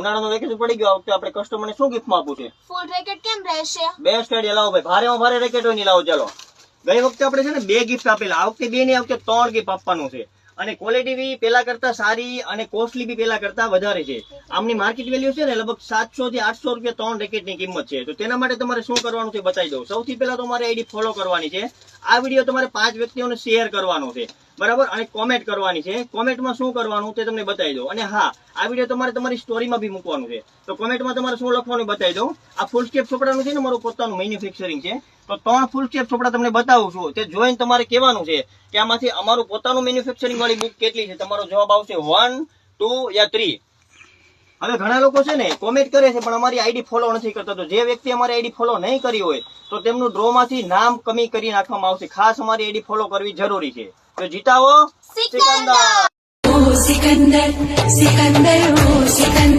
ઉનાળાનું vacation પડી ગયું, આ વખતે આપણે કસ્ટમરને શું ગિફ્ટમાં આપવું છે? ફૂલ રેકેટ કેમ રહેશે? Best idea. લાવો ભાઈ, ભારેમાં ભારે રેકેટ હોય નહીં, લાવો. ચાલો, ગઈ વખતે આપણે છે ને 2 ગિફ્ટ આપેલા, આ વખતે 2 નહીં, આ વખતે 3 ગિફ્ટ આપવાનું છે. અને ક્વોલિટી બી પેલા કરતા સારી અને કોસ્ટલી બી પેલા કરતા વધારે છે. આમની માર્કેટ વેલ્યુ છે ને લગભગ 700 થી 800 રૂપિયા 3 રેકેટની કિંમત છે. તો તેના માટે તમારે શું કરવાનું છે બતાવી દઉં. સૌથી પહેલા તમારે આઈડી ફોલો કરવાની છે. આ વિડીયો તમારે 5 વ્યક્તિઓને શેર કરવાનો છે, બરાબર, અને કોમેન્ટ કરવાની છે. કોમેન્ટમાં શું કરવાનું તે તમને બતાવી દઉં. અને હા, આ વિડીયો તમારે તમારી સ્ટોરીમાં બી મૂકવાનું છે. તો કોમેન્ટમાં તમારે શું લખવાનું બતાવી દઉં. આ ફૂલ સ્ટેપ ચોપડાનું છે ને મારું પોતાનું મેન્યુફેક્ચરિંગ છે. તો 3 ફૂલ સ્ટેપ ચોપડા તમને બતાવું છું. તે જોઈને તમારે કહેવાનું છે કે આમાંથી અમારું પોતાનું મેન્યુફેક્ચરિંગ વાળી બુક કેટલી છે. તમારો જવાબ આવશે 1, 2 યા 3. હવે ઘણા લોકો છે ને કોમેન્ટ કરે છે પણ અમારી આઈડી ફોલો નથી કરતા. તો જે વ્યક્તિ અમારી આઈડી ફોલો નહીં કરી હોય તો તેમનું ડ્રોમાંથી નામ કમી કરી નાખવામાં આવશે. ખાસ અમારી આઈડી ફોલો કરવી જરૂરી છે. તો જીતાવો સિકંદર. સિકંદર, સિકંદર, સિકંદર, સિકંદર.